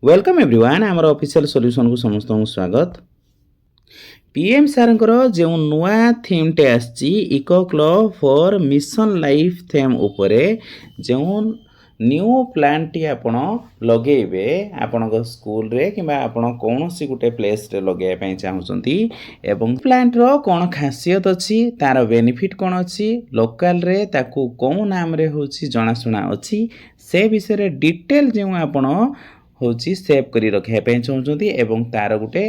Welcome everyone आमर official solution को समस्त स्वागत। पीएम सारंकर जो नुआ थीम टे आसी eco club for mission life theme उपरे जो न्यू प्लांट टी आपण लगेबे आपण स्कूल रे किबा आपण कोनोसी गुटे प्लेस रे लगेया पई चाहुचंती एवं प्लांट रो कोन खासियत अछि तार बेनिफिट कोन अछि लोकल रे ताकू कोन नाम रे होछि जणा सुना अछि से विषय रे डिटेल जो आपण होची सेव करी रखिया पे चाहुचंती एवं तार गुटे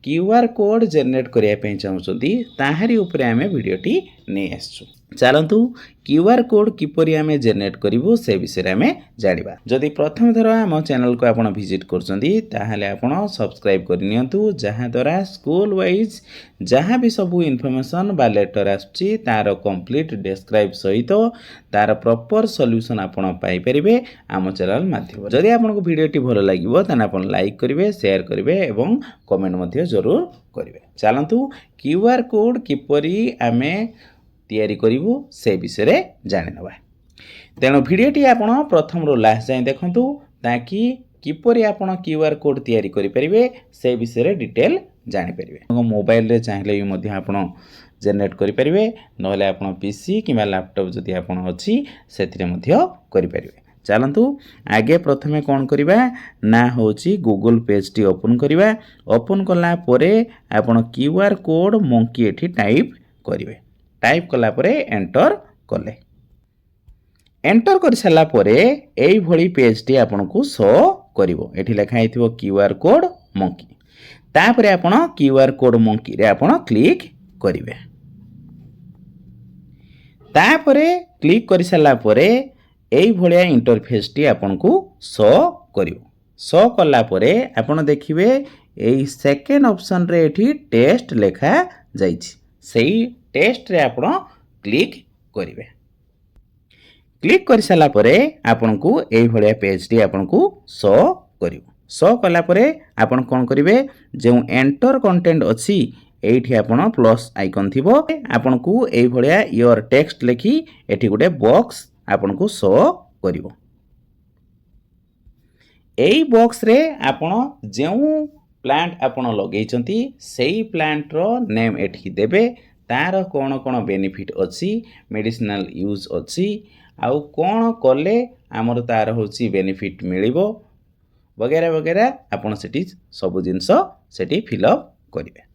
क्यूआर कोड जनरेट करिया पे चाहुचंती ताहारी ऊपर आमे वीडियोटी नै आसछु। चलतु क्यूआर कोड किपरि आमे जनरेट करिवो से विषय आमे जानिबा। जदि प्रथम थर आम चैनल को आपण विजिट करचंती ताहाले आपण सब्सक्राइब करि नियंतु जहा द्वारा स्कूल वाइज जहा भी सब इन्फॉर्मेशन बा लेटर आछि तार कंप्लीट डिस्क्राइब सहित तार प्रॉपर सॉल्यूशन आपण पाई परिबे आम चैनल माध्यम। जदि आपनको वीडियोटी भलो लागिवो ताने आपण लाइक करिवे शेयर करिवे एवं कमेंट मध्ये जरूर करिवे। चलंतु क्यूआर कोड किपरि आमे तैयारी करिवो से विषय रे जानि नबा। तेणु वीडियोटी आपण प्रथम रो लास्ट जाय देखंतु ताकि किपरि आपण क्यूआर कोड तैयारी करि परिबे से विषय रे डिटेल जानि परिबे। मोबाइल रे चाहिले भी मध्ये आपण जनरेट करि परिबे नहले आपण पीसी किबा लैपटॉप जदि आपण अछि सेथिरे मध्ये करि परिबे। चलंतु आगे प्रथमे कोन करिबा ना होची गूगल पेज टी ओपन करिबा। ओपन कला परे आपण क्यूआर कोड मंकी एठी टाइप करिवे। टाइप कला परे एंटर कले एंटर कर साला परे एई भली पेज टी आपन को शो करिवो। एठी लिखा हिथिबो क्यूआर कोड मंकी तापरे आपण क्यूआर कोड मंकी रे आपण क्लिक करिवे। तापरे क्लिक कर साला परे एई भलिया इंटरफेस टी आपन को शो करिवो। शो कला परे आपण देखिबे एई सेकंड ऑप्शन रे एठी टेस्ट लेखा जाईछि सेई टेस्ट रे आपण क्लिक करिवे। क्लिक कर साला परे आपण को एई भलिया पेज टी आपण को शो करिवो। शो कला परे आपण कोन करिवे जे एंटर कंटेंट अछि एठी आपण प्लस आइकन थिबो आपण को एई भलिया योर टेक्स्ट लेखि एठी गुटे बॉक्स आपण को शो करिवो। एई बॉक्स रे आपण जेउ प्लांट आपण लगेइचंती सेई प्लांट रो नेम एठी देबे तार कोन कोन बेनिफिट अछि मेडिसिनल यूज अछि आउ कोन कले हमर तार होची बेनिफिट मिलिबो वगैरह वगैरह आपण सेठी सब जिंस सेठी फिल अप करिवे।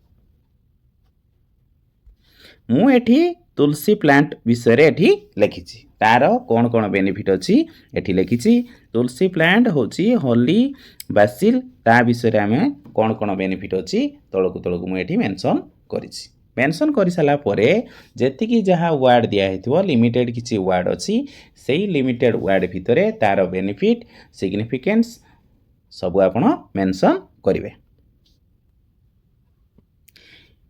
मु एठी तुलसी प्लांट विषय रे एठी लिखिछि तार कोन कोन बेनिफिट अछि एठी लिखिछि। तुलसी प्लांट होची होली बासिल ता विषय रे हमें कोन कोन बेनिफिट अछि तळकु मु एठी मेंशन करिछि। मेंशन कर साला परे जेतिकी जहा वर्ड दिया हेतिबो लिमिटेड किछि वर्ड अछि सेही लिमिटेड वर्ड भितरे तार बेनिफिट सिग्निफिकेंस सब आपण मेंशन करिवे।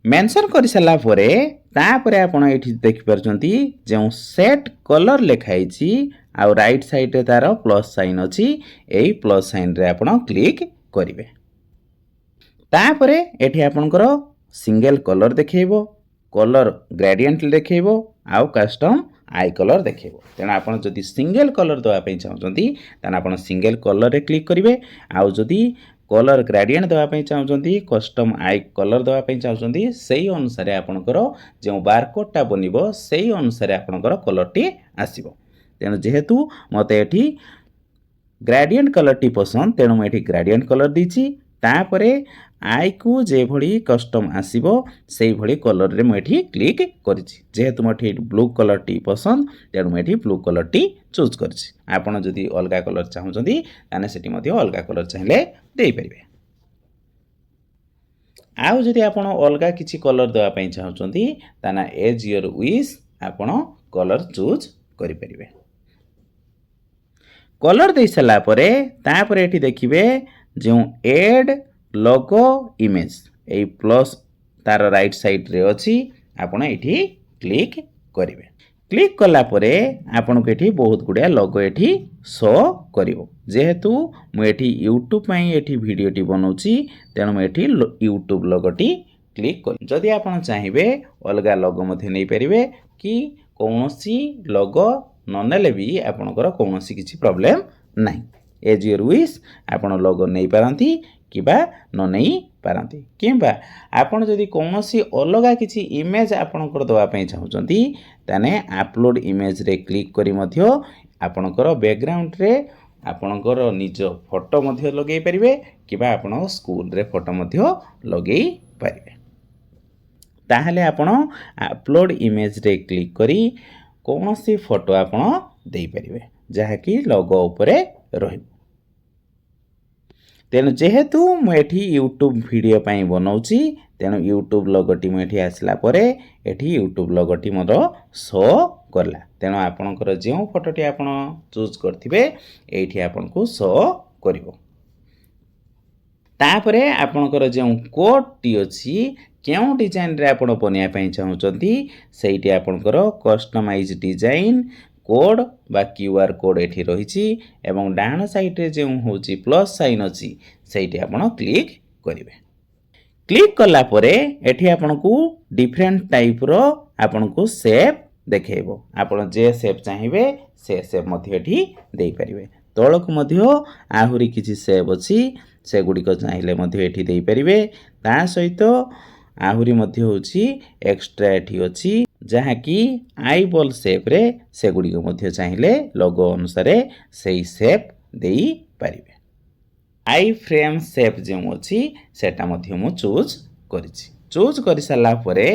मेंशन कर साला परे तापरे आपण एठी देखि परचंती जे सेट कलर लेखाइछि आ राइट साइड रे तार प्लस साइन अछि एई प्लस साइन रे आपण क्लिक करिवे। तापरे एठी आपणकर सिंगल कलर देखैबो कलर ग्रेडियंट देखैबो आउ कस्टम आई कलर देखैबो। तेना आपण जदि सिंगल कलर दवा पई चाहउचंती ताना आपण सिंगल कलर रे क्लिक करिवे आउ जदि कलर ग्रेडियंट दवा पई चाहउचंती कस्टम आई कलर दवा पई चाहउचंती सेही अनुसार आपणकर जे बारकोड टा बनिबो सेही अनुसार आपणकर कलर टी आसीबो। तेनु जेहेतु मते एठी ग्रेडियंट कलर टी पसंद तेनु म एठी ग्रेडियंट कलर दीची तापरे आई को जे भली कस्टम आसीबो सेही भली कलर रे मठी क्लिक करिछि। जेहेतु मठी ब्लू कलर टी पसंद तेनु मठी ब्लू कलर टी चूज करछि। आपण जदि अलगा कलर चाहुचंती ताने सेठी मध्ये अलगा कलर चाहिले देई परिबे। आउ जदि आपण अलगा किछि कलर देवा पई चाहुचंती ताना एज योर विश आपण कलर चूज करि परिबे। कलर दे सला परे तापरे एठी देखिबे जो add logo image A plus तार राइट साइड रे अछि आपण एठी क्लिक करिवे। क्लिक कला परे आपण को एठी बहुत गुडिया लोगो एठी शो करिवो। जेहेतु मु एठी YouTube पई एठी वीडियोटी बनौछि तेनु मु एठी YouTube लोगोटी क्लिक कर। जदि आपण चाहिबे अलगा लोगो मध्ये नै परिबे कि कोनोसी लोगो न नेले भी आपणकर कोनोसी किछि प्रॉब्लम नाही। एज योर विश आपण लोगो नहीं पारंती किबा न नहीं पारंती किंबा आपण जदि कोनोसी अलगा किछि इमेज आपणकर दवा पई चाहुचंती ताने अपलोड इमेज रे क्लिक करी मध्य आपणकर बैकग्राउंड रे आपणकर निज फोटो मध्य लगेई परिबे किबा आपण स्कूल रे फोटो मध्य लगेई परिबे ताहले आपण अपलोड इमेज रे क्लिक करी कोनोसी फोटो आपण देई परिबे जहा कि लोगो ऊपर रहिबो तेणु जेहेतु मुझे यूट्यूब वीडियो पाई बनाऊँगी तेणु यूट्यूब लोगोटी मुझे आसला परे एठी यूट्यूब लोगोटी मोर शो करला तेणु आपणकर जो फोटोटी आपण चूज करथिबे एठी आपनको शो करिवो तापरे आपणकर जो कोडटी अछि केउ डिजाइन रे आपण बनिया पई चाहुचंती सेठी आपणकर कस्टमाइज डिजाइन कोड बा क्यूआर कोड एठी रहिछि एवं डाहाण साइड रे जो होछि प्लस साइन अछि सेठी आपण क्लिक करिवे क्लिक कला परे एठी आपनको डिफरेंट टाइप रो आपनको शेप देखेबो आपण जे शेप चाहिबे से शेप मध्ये एठी देई परिवे तळक मध्ये आहुरी किछि शेप अछि से गुडी को चाहिले मध्ये एठी देई परिवे ता सहित आहुरी मध्ये होछि एक्स्ट्रा एठी अछि जहा कि आईबॉल शेप रे से गुडी को मध्ये चाहिले लोगो अनुसार सेही शेप देई परिवे आई फ्रेम शेप जो अछि सेटा मध्ये मु चूज करिछि चूज करि साला परे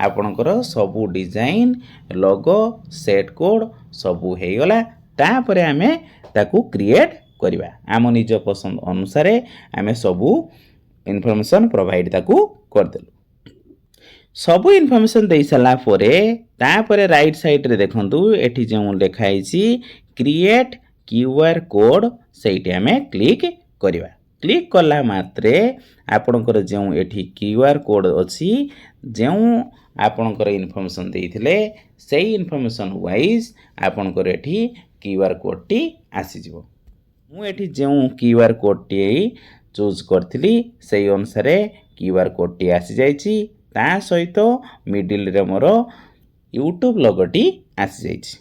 आपणकर सबु डिजाइन लोगो सेट कोड सबु हे गला ता परे हमें ताकू क्रिएट करिबा आम निज पसंद अनुसार हमें सबु इन्फॉर्मेशन प्रोवाइड ताकू कर देलु सबु इन्फॉर्मेशन दे साला परे ता परे राइट साइड रे देखंतु एठी जे लिखाइछि क्रिएट क्यूआर कोड सेठी हमें क्लिक करिबा क्लिक कला मात्रे आपणकर जो एठी क्यूआर कोड अछि जो आपणकर इन्फॉर्मेशन देइथिले सेही इन्फॉर्मेशन वाइज आपणकर एठी क्यूआर कोड टी आसी जिवो मु एठी जो क्यूआर कोड टी चूज करथिली सेही अनुसार क्यूआर कोड टी आसी जाइछि ता सहित मिडिल रे मोर यूट्यूब लोगोटी आसी जाइछि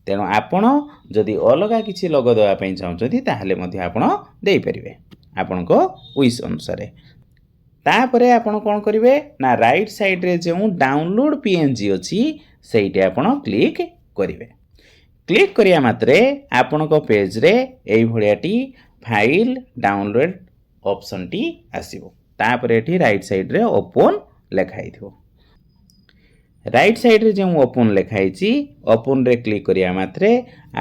तेणु आपण जदि अलगा किसी लोगो देवा पई चाहुचंती ताहले मध्ये आपण देई परिवे आपनको विश अनुसार तापरे आपण कोन करिवे ना राइट साइड रे जो डाउनलोड पीएनजी अछि सेइटे आपण क्लिक करिवे क्लिक करिया मात्रे आपनको पेज रे एई भलियाटी फाइल डाउनलोड ऑप्शन टी आसीबो तापरे एठी राइट साइड रे ओपन लेखाई थिबो राइट साइड रे जो ओपन लेखाई ओपन रे क्लिक करिया मात्रे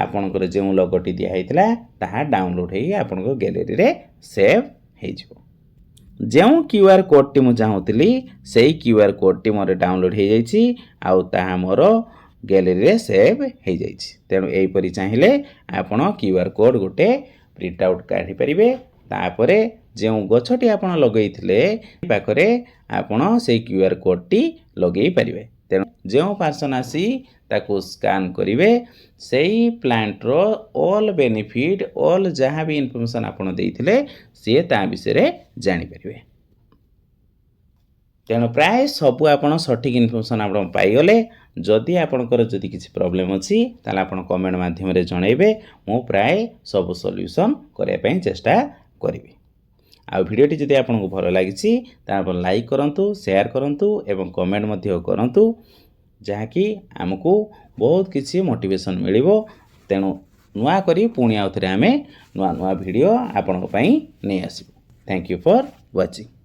आपनकर जो लोगोटी दिया हैतला ताहा डाउनलोड हे आपनको गैलरी रे सेव हे जिवो जो क्यूआर कोड टी मु चाहुतली सेही क्यूआर कोड टी मोर डाउनलोड हे जाइछि आउ ताहा मोर गैलरी रे सेव हे जाइछि तेणु एई परि चाहिले आपण क्यूआर कोड गोटे प्रिंट आउट काढी परिबे तापरे जो गछटी आपण लगेइथिले पाखरे आपण सेही क्यूआर कोड टी लगेई परिबे तेणु जो पर्सन आसी ताको स्कैन करिवे सेही प्लांट रो ऑल बेनिफिट ऑल जहाँ भी इन्फॉर्मेशन आपण देइथिले से ता विषय जानि परिवे तेणु प्राय सबु आपण सठिक इन्फॉर्मेशन आपण पाई गले जदि आपणकर जदि किछि प्रॉब्लम अछि ताला आपण कमेंट माध्यम रे जणाइबे मु प्राय सब सॉल्यूशन करे पई चेष्टा करिवि आ वीडियोटी जदि आपको भल लगी तापर लाइक करंतु शेयर करंतु एवं कमेंट मध्य करंतु जहाँकि आमको बहुत किसी मोटिवेशन मिलिबो तेणु नुआ करी पुणी आउ थरे आमे नुआ नुआ वीडियो आपन पई नै आसीबो थैंक यू फॉर वाचिंग।